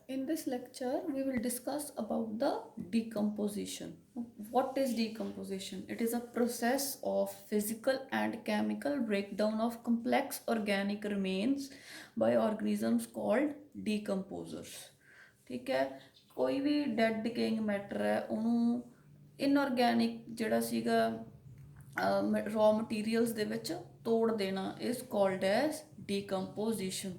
In this lecture, we will discuss about the decomposition. What is decomposition? It is a process of physical and chemical breakdown of complex organic remains by organisms called decomposers. ठीक है, कोई भी dead decaying matter है ਉਹਨੂੰ ਇਨਆਰਗੈਨਿਕ ਜਿਹੜਾ ਸੀਗਾ raw materials ਦੇ ਵਿੱਚ ਤੋੜ ਦੇਣਾ ਇਜ਼ ਕਾਲਡ ਐਜ਼ ਡੀਕੰਪੋਜੀਸ਼ਨ।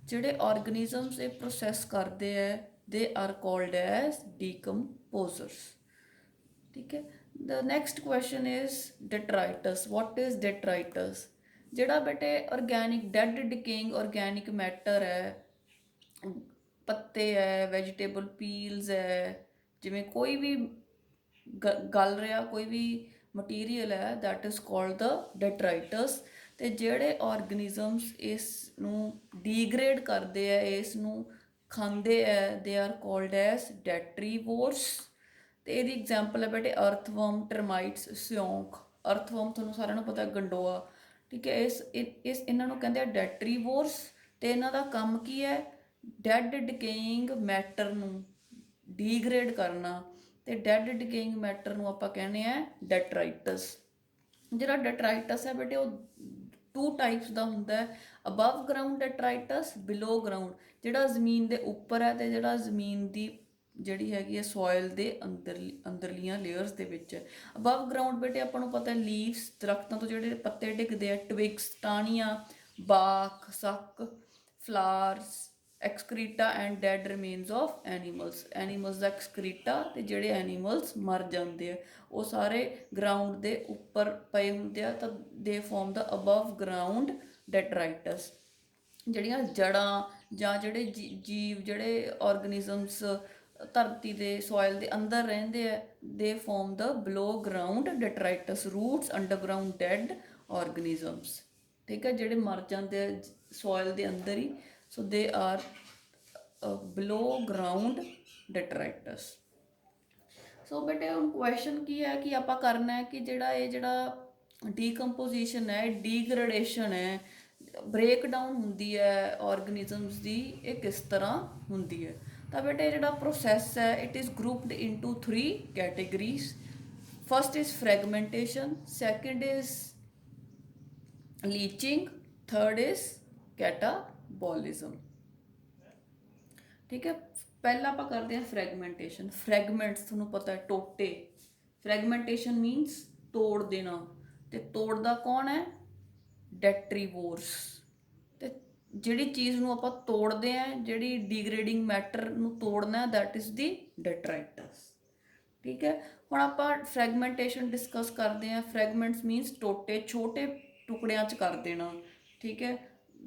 ਜਿਹੜੇ ਆਰਗੇਨਿਜ਼ਮਸ ਇਹ ਪ੍ਰੋਸੈਸ ਕਰਦੇ ਹੈ ਦੇ ਆਰ ਕਾਲਡ ਐਜ਼ ਡੀਕੰਪੋਜ਼ਰਸ। ठीक है। The next question is detritus. What is detritus? ਜਿਹੜਾ ਬੇਟੇ organic dead decaying organic matter है, पत्ते है, वैजीटेबल पील्स है, जिमें कोई भी गल रहा कोई भी मटीरियल है that is called the detritus. ਤੇ ਜਿਹੜੇ ਆਰਗੇਨਿਜ਼ਮਸ ਇਸ ਨੂੰ ਡੀਗਰੇਡ ਕਰਦੇ ਆ, ਇਸ ਨੂੰ ਖਾਂਦੇ ਆ, ਦੇ ਆਰ ਕਾਲਡ ਐਸ ਡੈਟਰੀਵੋਰਸ। ਤੇ ਇਹਦੀ ਐਗਜ਼ਾਮਪਲ ਹੈ ਬੇਟੇ ਅਰਥਵਰਮ, ਟਰਮਾਈਟਸ, ਸਿਉਂਕ। ਅਰਥਵਰਮ ਤੁਹਾਨੂੰ ਸਾਰਿਆਂ ਨੂੰ ਪਤਾ ਗੰਡੋਆ, ਠੀਕ ਹੈ। ਇਸ ਇਹਨਾਂ ਨੂੰ ਕਹਿੰਦੇ ਆ ਡੈਟਰੀਵੋਰਸ। ਤੇ ਇਹਨਾਂ ਦਾ ਕੰਮ ਕੀ ਹੈ? ਡੈਡ ਡਿਕੇਇੰਗ ਮੈਟਰ ਨੂੰ ਡੀਗਰੇਡ ਕਰਨਾ। ਤੇ ਡੈਡ ਡਿਕੇਇੰਗ ਮੈਟਰ ਨੂੰ ਆਪਾਂ ਕਹਿੰਦੇ ਆ ਡੈਟਰਾਈਟਸ। ਜਿਹੜਾ ਡੈਟਰਾਈਟਸ ਹੈ ਬੇਟੇ ਉਹ टू टाइप्स का होंगे, above ground detritus, below ground ਜਿਹੜਾ ਜ਼ਮੀਨ ਦੇ ਉੱਪਰ ਹੈ ਤੇ ਜਿਹੜਾ ਜ਼ਮੀਨ ਦੀ ਜਿਹੜੀ ਹੈਗੀ ਹੈ ਸੋਇਲ ਦੇ ਅੰਦਰਲੀਆਂ ਲੇਅਰਸ ਦੇ ਵਿੱਚ ਹੈ। ਅਬਵ ਗਰਾਊਂਡ ਬੇਟੇ ਆਪਾਂ ਨੂੰ ਪਤਾ ਲੀਵਸ, ਦਰਖਤਾਂ ਤੋਂ ਜਿਹੜੇ ਪੱਤੇ ਡਿੱਗਦੇ ਆ, ਟਵਿਗਸ, ਟਾਹਣੀਆਂ, ਬਾਕ, ਸੱਕ, flowers, excreta and dead remains of animals ਦਾ ਐਕਸਕ੍ਰੀਟਾ ਤੇ ਜਿਹੜੇ ਐਨੀਮਲਸ ਮਰ ਜਾਂਦੇ ਆ ਉਹ ਸਾਰੇ ਗਰਾਊਂਡ ਦੇ ਉੱਪਰ ਪਏ ਹੁੰਦੇ ਆ, ਤਾਂ ਦੇ ਫਾਰਮ ਦਾ ਅਬਵ ਗਰਾਊਂਡ ਡੈਟਰਾਈਟਸ। ਜਿਹੜੀਆਂ ਜੜ੍ਹਾਂ ਜਾਂ ਜਿਹੜੇ ਜੀਵ, ਜਿਹੜੇ ਆਰਗੇਨਿਜ਼ਮਸ ਧਰਤੀ ਦੇ ਸੋਇਲ ਦੇ ਅੰਦਰ ਰਹਿੰਦੇ ਆ, they form the below ground detritus. Roots, underground dead organisms, ਠੀਕ ਹੈ, ਜਿਹੜੇ ਮਰ ਜਾਂਦੇ ਆ ਸੋਇਲ ਦੇ ਅੰਦਰ ਹੀ। ਸੋ ਦੇ ਆਰ ਬਿਲੋ ਗਰਾਊਂਡ ਡੈਟਰਾਈਟਸ। ਸੋ ਬੇਟੇ ਹੁਣ ਕੁਐਸਚਨ ਕੀ ਹੈ ਕਿ ਆਪਾਂ ਕਰਨਾ ਹੈ ਕਿ ਜਿਹੜਾ ਡੀਕੰਪੋਜੀਸ਼ਨ ਹੈ, ਡੀਗ੍ਰੇਡੇਸ਼ਨ ਹੈ, ਬ੍ਰੇਕਡਾਊਨ ਹੁੰਦੀ ਹੈ ਆਰਗੇਨਿਜ਼ਮਸ ਦੀ, ਇਹ ਕਿਸ ਤਰ੍ਹਾਂ ਹੁੰਦੀ ਹੈ। ਤਾਂ ਬੇਟੇ ਜਿਹੜਾ ਪ੍ਰੋਸੈਸ ਹੈ it is grouped into 3 categories. First is fragmentation, second is leaching, third is catabolism. ठीक है, पहला आप करते हैं फ्रैगमेंटेशन। फ्रैगमेंट्स थोड़ा पता है टोटे। फ्रैगमेंटेशन मीनस तोड़ देना, तो तोड़दा कौन है? डेट्रीवोर्स। तो जिहड़ी चीज़ नूं आपां तोड़दे हैं, जिहड़ी डिग्रेडिंग मैटर नूं तोड़ना, दैट इज़ दी डेट्राइटस। ठीक है, हुण आपां फ्रैगमेंटेशन डिस्कस करते हैं। फ्रैगमेंट्स मीनस टोटे, छोटे टुकड़ियां च कर देना। ठीक है,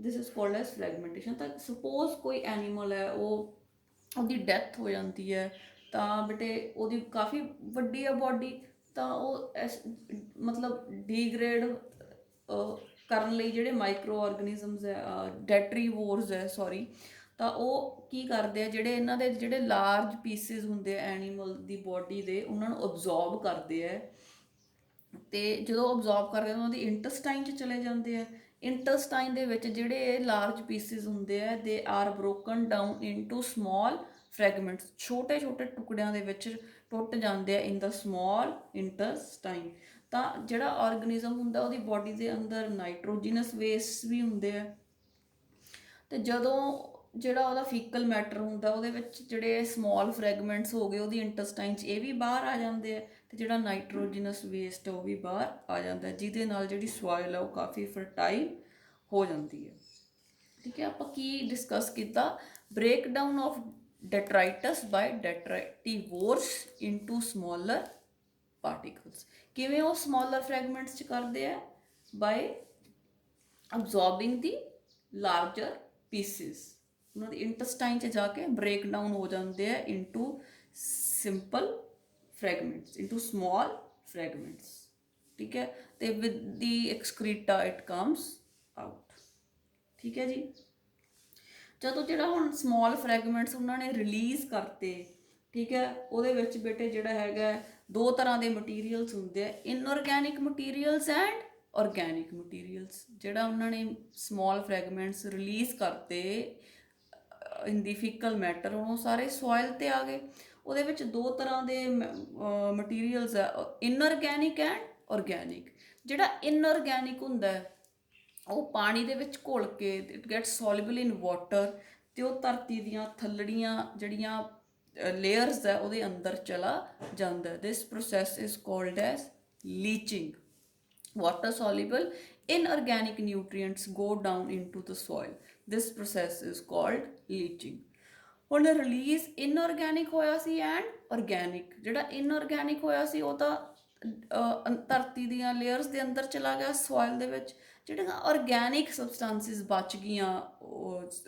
this is called as fragmentation. तो सपोज कोई एनीमल है, ਉਹਦੀ ਡੈਥ ਹੋ ਜਾਂਦੀ ਹੈ, ਤਾਂ ਬੇਟੇ ਉਹਦੀ ਕਾਫੀ ਵੱਡੀ ਹੈ ਬੋਡੀ, ਤਾਂ ਉਹ ਮਤਲਬ ਡੀਗ੍ਰੇਡ ਕਰਨ ਲਈ ਜਿਹੜੇ ਮਾਈਕਰੋ ਆਰਗੇਨਿਜ਼ਮਸ ਹੈ, ਡੈਟਰੀਵੋਰਸ ਹੈ ਸੌਰੀ, ਤਾਂ ਉਹ ਕੀ ਕਰਦੇ ਆ, ਜਿਹੜੇ ਇਹਨਾਂ ਦੇ ਜਿਹੜੇ ਲਾਰਜ ਪੀਸਿਸ ਹੁੰਦੇ ਆ ਐਨੀਮਲ ਦੀ ਬੋਡੀ ਦੇ, ਉਹਨਾਂ ਨੂੰ ਅਬਜ਼ੋਰਬ ਕਰਦੇ ਆ। ਤੇ ਜਦੋਂ ਅਬਜ਼ੋਰਬ ਕਰਦੇ ਉਹਨਾਂ ਦੀ ਇੰਟੈਸਟਾਈਨ 'ਚ ਚਲੇ ਜਾਂਦੇ ਆ। ਇੰਟੈਸਟਾਈਨ ਦੇ ਵਿੱਚ ਜਿਹੜੇ ਲਾਰਜ ਪੀਸਿਸ ਹੁੰਦੇ ਆ, they are broken down into small fragments. ਛੋਟੇ ਛੋਟੇ ਟੁਕੜਿਆਂ ਦੇ ਵਿੱਚ ਟੁੱਟ ਜਾਂਦੇ ਆ ਇਨ ਦਾ ਸਮॉल ਇੰਟੈਸਟਾਈਨ। ਤਾਂ ਜਿਹੜਾ ਆਰਗੇਨਿਜ਼ਮ ਹੁੰਦਾ ਉਹਦੀ ਬੋਡੀ ਦੇ ਅੰਦਰ ਨਾਈਟ੍ਰੋਜਨਸ ਵੇਸਟ ਵੀ ਹੁੰਦੇ ਆ, ਤੇ ਜਦੋਂ ਜਿਹੜਾ ਉਹਦਾ ਫੀਕਲ ਮੈਟਰ ਹੁੰਦਾ ਉਹਦੇ ਵਿੱਚ ਜਿਹੜੇ ਸਮॉल ਫਰੈਗਮੈਂਟਸ ਹੋ ਗਏ ਉਹਦੀ ਇੰਟੈਸਟਾਈਨ 'ਚ, ਇਹ ਵੀ ਬਾਹਰ ਆ ਜਾਂਦੇ ਆ, ਤੇ ਜਿਹੜਾ ਨਾਈਟ੍ਰੋਜਨਸ ਵੇਸਟ ਉਹ ਵੀ ਬਾਹਰ ਆ ਜਾਂਦਾ, ਜਿਹਦੇ ਨਾਲ ਜਿਹੜੀ ਸੋਇਲ ਆ ਉਹ ਕਾਫੀ ਫਰਟਾਈਲ ਹੋ ਜਾਂਦੀ ਹੈ। ਠੀਕ ਹੈ, ਆਪਾਂ ਕੀ ਡਿਸਕਸ ਕੀਤਾ? Breakdown of detritus by detritivores into smaller particles. ਕਿਵੇਂ ਉਹ ਸਮॉलਰ ਫਰੈਗਮੈਂਟਸ 'ਚ ਕਰਦੇ ਆ? By absorbing the larger pieces. ਉਹਨਾਂ ਦੀ ਇੰਟੈਸਟਾਈਨ 'ਚ ਜਾ ਕੇ ਬ੍ਰੇਕਡਾਊਨ ਹੋ ਜਾਂਦੇ ਆ into simple fragments, into small fragments. ਠੀਕ ਹੈ, ਤੇ with the excreta it comes out. ਠੀਕ ਹੈ ਜੀ, ਜਦੋਂ ਜਿਹੜਾ ਹੁਣ ਸਮॉल ਫਰੈਗਮੈਂਟਸ ਉਹਨਾਂ ਨੇ ਰਿਲੀਜ਼ ਕਰਤੇ, ਠੀਕ ਹੈ, ਉਹਦੇ ਵਿੱਚ ਬੇਟੇ ਜਿਹੜਾ ਹੈਗਾ ਦੋ ਤਰ੍ਹਾਂ ਦੇ ਮਟੀਰੀਅਲਸ ਹੁੰਦੇ ਆ, ਇਨਆਰਗੈਨਿਕ ਮਟੀਰੀਅਲਸ ਐਂਡ ऑर्गेनिक मटीरियल्स। ਜਿਹੜਾ ਉਹਨਾਂ ਨੇ ਸਮॉल ਫਰੈਗਮੈਂਟਸ ਰਿਲੀਜ਼ ਕਰਤੇ ਇਨ ਦੀ ਫੀਕਲ ਮੈਟਰ, ਹੁਣ ਉਹ ਸਾਰੇ ਸੋਇਲ ਤੇ ਆ ਗਏ। ਉਹਦੇ ਵਿੱਚ ਦੋ ਤਰ੍ਹਾਂ ਦੇ ਮਟੀਰੀਅਲਸ ਆ, ਇਨਆਰਗੈਨਿਕ ਐਂਡ ਆਰਗੈਨਿਕ। ਜਿਹੜਾ ਇਨਆਰਗੈਨਿਕ ਹੁੰਦਾ ਹੈ ਉਹ ਪਾਣੀ ਦੇ ਵਿੱਚ ਘੁਲ ਕੇ it get soluble in water, ਤੇ ਉਹ ਧਰਤੀ ਦੀਆਂ ਥੱਲੜੀਆਂ ਜਿਹੜੀਆਂ ਲੇਅਰਸ ਹੈ ਉਹਦੇ ਅੰਦਰ ਚਲਾ ਜਾਂਦਾ। This process is called as leaching. water soluble inorganic nutrients go down into the soil. This process is called leaching. ਹੁਣ ਰਿਲੀਜ਼ ਇਨਆਰਗੈਨਿਕ ਹੋਇਆ ਸੀ ਐਂਡ ਆਰਗੈਨਿਕ। ਜਿਹੜਾ ਇਨਆਰਗੈਨਿਕ ਹੋਇਆ ਸੀ ਉਹ ਤਾਂ ਧਰਤੀ ਦੀਆਂ ਲੇਅਰਸ ਦੇ ਅੰਦਰ ਚਲਾ ਗਿਆ ਸੋਇਲ ਦੇ ਵਿੱਚ। ਜਿਹੜੀਆਂ ਆਰਗੈਨਿਕ ਸਬਸਟੈਂਸਿਸ ਬਚ ਗਈਆਂ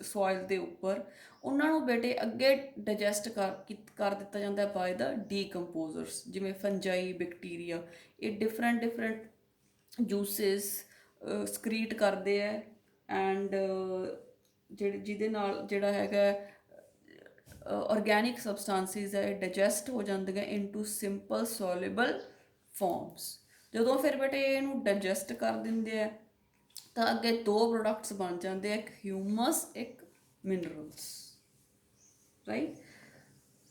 ਸੋਇਲ ਦੇ ਉੱਪਰ, ਉਹਨਾਂ ਨੂੰ ਬੇਟੇ ਅੱਗੇ ਡਾਈਜੈਸਟ ਕਰ ਦਿੱਤਾ ਜਾਂਦਾ ਬਾਏ ਦਾ ਡੀਕੰਪੋਜ਼ਰਸ, ਜਿਵੇਂ ਫੰਜਾਈ, ਬੈਕਟੀਰੀਆ। ਇਹ ਡਿਫਰੈਂਟ ਜੂਸਿਸ ਸਕਰੀਟ ਕਰਦੇ ਹੈ ਐਂਡ ਜਿਹਦੇ ਨਾਲ ਜਿਹੜਾ ਹੈਗਾ ਆਰਗੈਨਿਕ ਸਬਸਟੈਂਸਿਸ ਹੈ ਡਾਈਜੈਸਟ ਹੋ ਜਾਂਦੀਆਂ ਇਨਟੂ ਸਿੰਪਲ ਸੋਲੂਬਲ ਫਾਰਮਸ। ਜਦੋਂ ਫਿਰ ਬੇਟੇ ਇਹਨੂੰ ਡਾਈਜੈਸਟ ਕਰ ਦਿੰਦੇ ਆ ਤਾਂ ਅੱਗੇ ਦੋ ਪ੍ਰੋਡਕਟਸ ਬਣ ਜਾਂਦੇ ਆ, ਇੱਕ ਹਿਊਮਸ, ਇੱਕ minerals, right.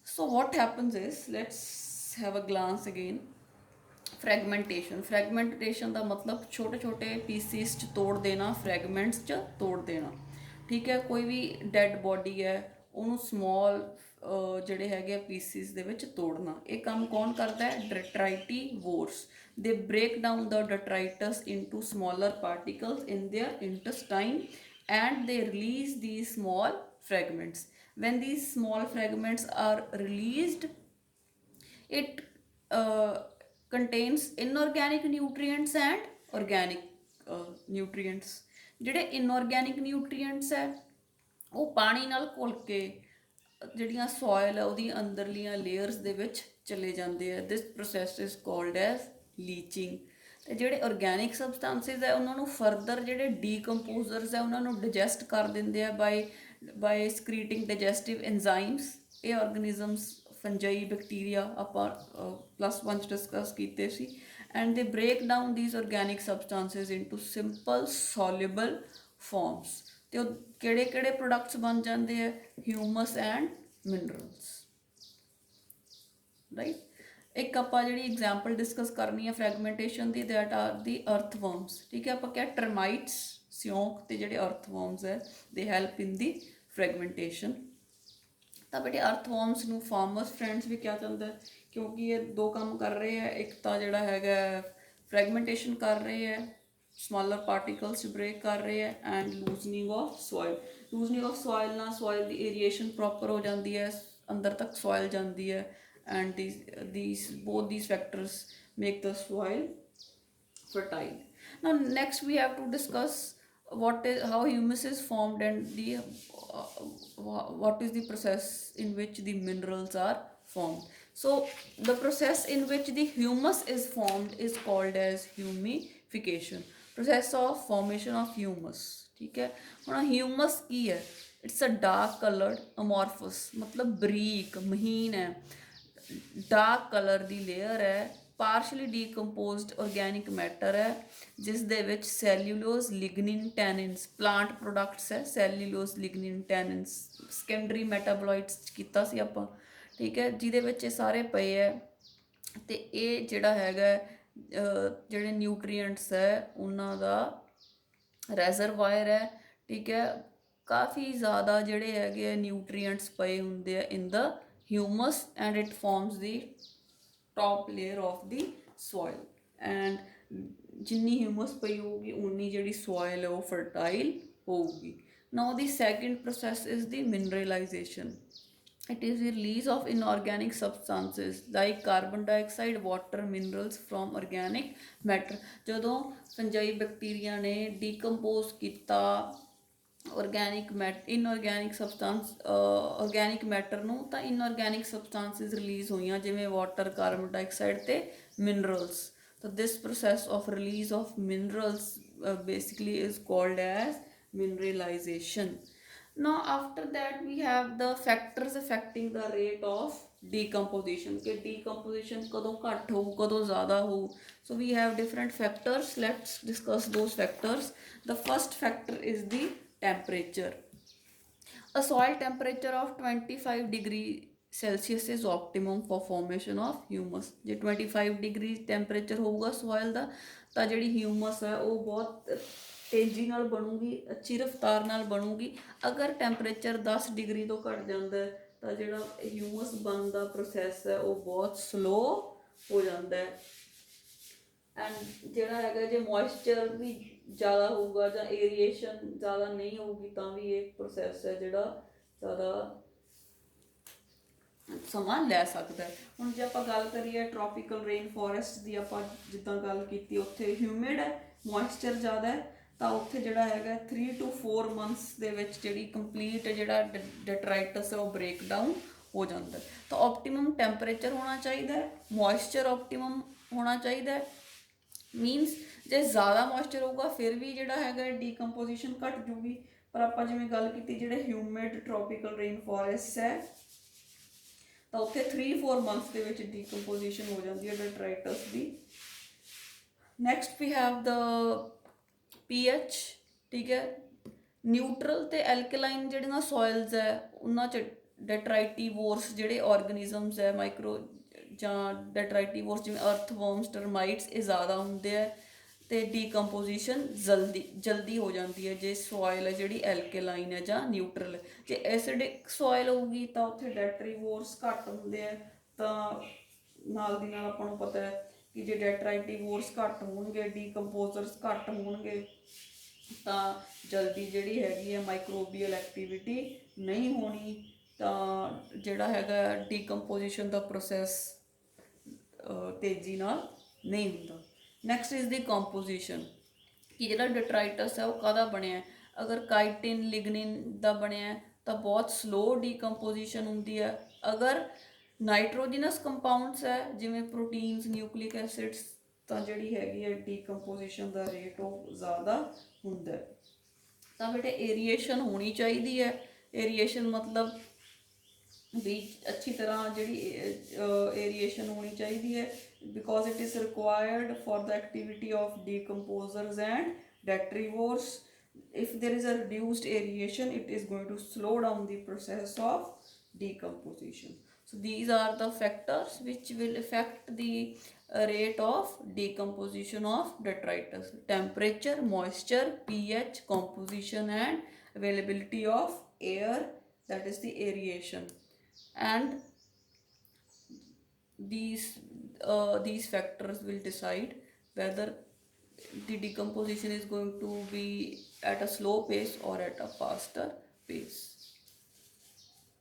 So what happens is, let's have a glance again. Fragmentation का मतलब छोटे छोटे पीसिस च तोड़ देना, फ्रैगमेंट्स च तोड़ देना, ठीक है। कोई भी डैड बॉडी है उन्होंने स्मॉल ਜਿਹੜੇ ਹੈਗੇ ਪੀਸਿਸ ਦੇ ਵਿੱਚ ਤੋੜਨਾ। ਇਹ ਕੰਮ ਕੌਣ ਕਰਦਾ ਹੈ? Detritivores. They break down the detritus into smaller particles in their intestine and they release these small fragments. When these small fragments are released, it contains inorganic nutrients and organic nutrients. ਜਿਹੜੇ inorganic nutrients ਹੈ ਉਹ ਪਾਣੀ ਨਾਲ ਘੁਲ ਕੇ ਜਿਹੜੀਆਂ soil ਹੈ ਉਹਦੀ ਅੰਦਰਲੀਆਂ layers ਦੇ ਵਿੱਚ ਚਲੇ ਜਾਂਦੇ ਆ। ਦਿਸ ਪ੍ਰੋਸੈਸ ਇਜ਼ ਕਾਲਡ ਐਜ਼ ਲੀਚਿੰਗ। ਤੇ ਜਿਹੜੇ ਆਰਗੈਨਿਕ ਸਬਸਟੈਂਸਿਸ ਹੈ ਉਹਨਾਂ ਨੂੰ ਫਰਦਰ ਜਿਹੜੇ ਡੀਕੰਪੋਜ਼ਰਸ ਹੈ ਉਹਨਾਂ ਨੂੰ ਡਾਈਜੈਸਟ ਕਰ ਦਿੰਦੇ ਆ ਬਾਏ ਸਕ੍ਰੀਟਿੰਗ ਡਾਈਜੈਸਟਿਵ ਐਨਜ਼ਾਈਮਸ। ਇਹ ਆਰਗੈਨਿਜ਼ਮਸ ਫੰਜਾਈ, ਬੈਕਟੀਰੀਆ ਆਪਾਂ +1 'ਚ ਡਿਸਕਸ ਕੀਤੇ ਸੀ। And they break down these organic substances into simple soluble forms. ਤੇ ਉਹ ਕਿਹੜੇ ਕਿਹੜੇ ਪ੍ਰੋਡਕਟਸ ਬਣ ਜਾਂਦੇ ਆ? Humus and minerals, right. ਇੱਕ ਆਪਾਂ ਜਿਹੜੀ ਐਗਜ਼ਾਮਪਲ ਡਿਸਕਸ ਕਰਨੀ ਹੈ ਫਰੈਗਮੈਂਟੇਸ਼ਨ ਦੀ, ਦੈਟ ਆਰ ਦੀ ਅਰਥਵਰਮਸ, ਠੀਕ ਹੈ। ਆਪਾਂ ਕਿਹਾ ਟਰਮਾਈਟਸ, ਸਿਉਂਕ, ਤੇ ਜਿਹੜੇ ਅਰਥਵਰਮਸ ਹੈ ਦੇ ਹੈਲਪ ਇਨ ਦੀ ਫਰੈਗਮੈਂਟੇਸ਼ਨ। ਤਾਂ ਬੇਟੇ ਅਰਥਵਰਮਸ ਨੂੰ ਫਾਰਮਰਸ ਫਰੈਂਡਸ ਵੀ ਕਿਹਾ ਜਾਂਦਾ ਹੈ ਕਿਉਂਕਿ ਇਹ ਦੋ ਕੰਮ ਕਰ ਰਹੇ ਹੈ। ਇੱਕ ਤਾਂ ਜਿਹੜਾ ਹੈਗਾ ਫਰੈਗਮੈਂਟੇਸ਼ਨ ਕਰ ਰਹੇ ਹੈ, ਸਮਾਲਰ ਪਾਰਟੀਕਲਸ ਬ੍ਰੇਕ ਕਰ ਰਹੇ ਹੈ, and loosening of soil. Loosening of soil ਨਾਲ ਸੋਇਲ ਦੀ ਏਰੀਏਸ਼ਨ ਪ੍ਰੋਪਰ ਹੋ ਜਾਂਦੀ ਹੈ, ਅੰਦਰ ਤੱਕ ਸੋਇਲ ਜਾਂਦੀ ਹੈ, and both these factors make the soil fertile. Now next we have to discuss how humus is formed and what is the process in which the minerals are formed. So the process in which the humus is formed is called as humification, process of formation of humus, ठीक है। ਹੁਣ humus ਕੀ ਹੈ? It's a dark coloured ਅਮੋਰਫਸ, ਮਤਲਬ ਬਰੀਕ ਮਹੀਨ ਹੈ, dark colour ਦੀ layer ਹੈ, ਪਾਰਸ਼ਲੀ ਡੀਕੰਪੋਜ਼ਡ organic matter ਹੈ ਜਿਸ ਦੇ ਵਿੱਚ ਸੈਲੂਲੋਜ਼, ਲਿਗਨਿਨ, ਟੈਨਿਨਸ, ਪਲਾਂਟ ਪ੍ਰੋਡਕਟਸ ਹੈ। ਸੈਲੂਲੋਜ਼, ਲਿਗਨਿਨ, ਟੈਨਿਨਸ ਸੈਕੰਡਰੀ ਮੈਟਾਬੋਲਾਈਟਸ ਕੀਤਾ ਸੀ ਆਪਾਂ, ਠੀਕ ਹੈ, ਜਿਹਦੇ ਵਿੱਚ ਇਹ ਸਾਰੇ ਪਏ ਹੈ। ਤੇ ਇਹ ਜਿਹੜਾ ਹੈਗਾ ਜਿਹੜੇ ਨਿਊਟਰੀਐਂਟਸ ਹੈ ਉਹਨਾਂ ਦਾ ਰੈਜ਼ਰਵਾਇਰ ਹੈ, ਠੀਕ ਹੈ। ਕਾਫੀ ਜ਼ਿਆਦਾ ਜਿਹੜੇ ਹੈਗੇ ਨਿਊਟਰੀਐਂਟਸ ਪਏ ਹੁੰਦੇ ਆ ਇਨ ਦਾ humus and it forms the top layer of the soil, and ਜਿੰਨੀ ਹਿਊਮਸ ਪਈ ਹੋਊਗੀ ਉਨੀ ਜਿਹੜੀ ਸੋਇਲ ਹੈ ਉਹ ਫਰਟਾਈਲ ਹੋਊਗੀ। Now the second process is the mineralization. It is the release of inorganic substances like carbon dioxide, water, minerals from organic matter. ਜਦੋਂ fungi bacteria ਨੇ ਡੀਕੰਪੋਜ਼ ਕੀਤਾ ਇਨਆਰਗੈਨਿਕ ਸਬਸਟੈਂਸ ਆਰਗੈਨਿਕ ਮੈਟਰ ਨੂੰ, ਤਾਂ ਇਨਆਰਗੈਨਿਕ ਸਬਸਟੈਂਸਿਸ ਰਿਲੀਜ਼ ਹੋਈਆਂ ਜਿਵੇਂ ਵਾਟਰ, ਕਾਰਬਨ ਡਾਈਆਕਸਾਈਡ ਤੇ minerals. ਤਾਂ this process of release of minerals basically is called as mineralization. Now after that we have the factors affecting the rate of decomposition, कि decomposition कदों घट हो कदों ज़्यादा हो। So we have different factors, let's discuss those factors. The first factor is the temperature. A soil temperature of 25 degree Celsius is optimum for formation of humus। ਜੇ 25 degree temperature ਹੋਊਗਾ soil ਦਾ ਤਾਂ ਜਿਹੜੀ ਹਿਊਮਸ ਹੈ ਉਹ ਬਹੁਤ ਤੇਜ਼ੀ ਨਾਲ ਬਣੂਗੀ, ਅੱਛੀ ਰਫ਼ਤਾਰ ਨਾਲ ਬਣੂਗੀ। ਅਗਰ ਟੈਂਪਰੇਚਰ 10 ਡਿਗਰੀ ਤੋਂ ਘੱਟ ਜਾਂਦਾ ਹੈ ਤਾਂ ਜਿਹੜਾ ਹਿਊਮਸ ਬਣਨ ਦਾ ਪ੍ਰੋਸੈਸ ਹੈ ਉਹ ਬਹੁਤ ਸਲੋ ਹੋ ਜਾਂਦਾ ਹੈ। ਐਂਡ ਜਿਹੜਾ ਹੈਗਾ ਜੇ ਮੋਇਸਚਰ ਵੀ ਜ਼ਿਆਦਾ ਹੋਊਗਾ ਜਾਂ ਏਰੀਏਸ਼ਨ ਜ਼ਿਆਦਾ ਨਹੀਂ ਹੋਊਗੀ ਤਾਂ ਵੀ ਇਹ ਪ੍ਰੋਸੈਸ ਹੈ ਜਿਹੜਾ ਜ਼ਿਆਦਾ ਸਮਾਂ ਲੈ ਸਕਦਾ ਹੈ। ਹੁਣ ਜੇ ਆਪਾਂ ਗੱਲ ਕਰੀਏ ਟ੍ਰੋਪੀਕਲ ਰੇਨ ਫੋਰੈਸਟ ਦੀ, ਆਪਾਂ ਜਿੱਦਾਂ ਗੱਲ ਕੀਤੀ ਉੱਥੇ ਹਿਊਮਿਡ ਹੈ, ਮੋਇਸਚਰ ਜ਼ਿਆਦਾ ਹੈ, ਤਾਂ ਉੱਥੇ ਜਿਹੜਾ ਹੈਗਾ 3 to 4 ਮੰਥਸ ਦੇ ਵਿੱਚ ਜਿਹੜੀ ਕੰਪਲੀਟ ਜਿਹੜਾ ਡੈਟਰਾਈਟਸ ਹੈ ਉਹ ਬ੍ਰੇਕ ਡਾਊਨ ਹੋ ਜਾਂਦਾ। ਤਾਂ ਆਪਟੀਮਮ ਟੈਂਪਰੇਚਰ ਹੋਣਾ ਚਾਹੀਦਾ ਹੈ, ਮੋਇਸਚਰ ਆਪਟੀਮਮ ਹੋਣਾ ਚਾਹੀਦਾ ਹੈ। ਮੀਨਸ ਜੇ ਜ਼ਿਆਦਾ ਮੋਇਸਚਰ ਹੋਊਗਾ ਫਿਰ ਵੀ ਜਿਹੜਾ ਹੈਗਾ ਡੀਕੰਪੋਜੀਸ਼ਨ ਘੱਟ ਜੂਗੀ। ਪਰ ਆਪਾਂ ਜਿਵੇਂ ਗੱਲ ਕੀਤੀ ਜਿਹੜੇ ਹਿਊਮਿਡ ਟ੍ਰੋਪੀਕਲ ਰੇਨ ਫੋਰੈਸਟ ਹੈ ਤਾਂ ਉੱਥੇ 3-4 ਮੰਥਸ ਦੇ ਵਿੱਚ ਡੀਕੰਪੋਜੀਸ਼ਨ ਹੋ ਜਾਂਦੀ ਹੈ ਡੈਟਰਾਈਟਸ ਦੀ। Next we have the pH. ਠੀਕ ਹੈ, ਨਿਊਟਰਲ ਤੇ ਐਲਕਲਾਈਨ ਜਿਹੜੀਆਂ ਸੋਇਲਸ ਹੈ ਉਹਨਾਂ 'ਚ ਡੈਟਰਾਈਟੀਵੋਰਸ ਜਿਹੜੇ ਆਰਗੈਨਿਜ਼ਮਸ ਹੈ ਮਾਈਕਰੋ ਜਾਂ ਡੈਟਰਾਈਟੀਵੋਰਸ ਜਿਵੇਂ ਅਰਥਵਰਮਸ, ਟਰਮਾਈਟਸ, ਇਹ ਜ਼ਿਆਦਾ ਹੁੰਦੇ ਹੈ ਅਤੇ ਡੀਕੰਪੋਜੀਸ਼ਨ ਜਲਦੀ ਹੋ ਜਾਂਦੀ ਹੈ ਜੇ ਸੋਇਲ ਹੈ ਜਿਹੜੀ ਐਲਕੇਲਾਈਨ ਹੈ ਜਾਂ ਨਿਊਟਰਲ। ਜੇ ਐਸਿਡਿਕ ਸੋਇਲ ਹੋਊਗੀ ਤਾਂ ਉੱਥੇ ਡੈਟਰੀਵੋਰਸ ਘੱਟ ਹੁੰਦੇ ਹੈ, ਤਾਂ ਨਾਲ ਦੀ ਨਾਲ ਆਪਾਂ ਨੂੰ ਪਤਾ ਹੈ ਕਿ ਜੇ ਡੈਟਰਾਈਟੀਵੋਰਸ ਘੱਟ ਹੋਣਗੇ, ਡੀਕੰਪੋਜ਼ਰਸ ਘੱਟ ਹੋਣਗੇ ਤਾਂ ਜਲਦੀ ਜਿਹੜੀ ਹੈਗੀ ਹੈ ਮਾਈਕਰੋਬੀਅਲ ਐਕਟੀਵਿਟੀ ਨਹੀਂ ਹੋਣੀ, ਤਾਂ ਜਿਹੜਾ ਹੈਗਾ ਡੀਕੰਪੋਜੀਸ਼ਨ ਦਾ ਪ੍ਰੋਸੈਸ ਤੇਜ਼ੀ ਨਾਲ ਨਹੀਂ ਹੁੰਦਾ। ਨੈਕਸਟ ਇਜ਼ ਦੀ ਕੰਪੋਜੀਸ਼ਨ, ਕਿ ਜਿਹੜਾ ਡੈਟਰਾਈਟਸ ਹੈ ਉਹ ਕਾਹਦਾ ਬਣਿਆ। ਅਗਰ ਕਾਈਟਿਨ ਲਿਗਨਿਨ ਦਾ ਬਣਿਆ ਤਾਂ ਬਹੁਤ ਸਲੋ ਡੀਕੰਪੋਜੀਸ਼ਨ ਹੁੰਦੀ ਹੈ। ਅਗਰ ਨਾਈਟ੍ਰੋਜਨਸ ਕੰਪਾਊਂਡਸ ਹੈ ਜਿਵੇਂ ਪ੍ਰੋਟੀਨਸ, ਨਿਊਕਲਿਕ ਐਸਿਡਸ, ਤਾਂ ਜਿਹੜੀ ਹੈਗੀ ਹੈ ਡੀਕੰਪੋਜੀਸ਼ਨ ਦਾ ਰੇਟ ਉਹ ਜ਼ਿਆਦਾ ਹੁੰਦਾ। ਤਾਂ ਬੇਟੇ ਏਰੀਏਸ਼ਨ ਹੋਣੀ ਚਾਹੀਦੀ ਹੈ। ਏਰੀਏਸ਼ਨ ਮਤਲਬ ਵੀ ਅੱਛੀ ਤਰ੍ਹਾਂ ਜਿਹੜੀ ਏਰੀਏਸ਼ਨ ਹੋਣੀ ਚਾਹੀਦੀ ਹੈ, because it is required for the activity of decomposers and detrivores। if there is a reduced aeration it is going to slow down the process of decomposition। so these are the factors which will affect the rate of decomposition of detritus: temperature, moisture, pH, composition and availability of air, that is the aeration। and these factors will decide whether the decomposition is going to be at a slow pace or at a faster pace।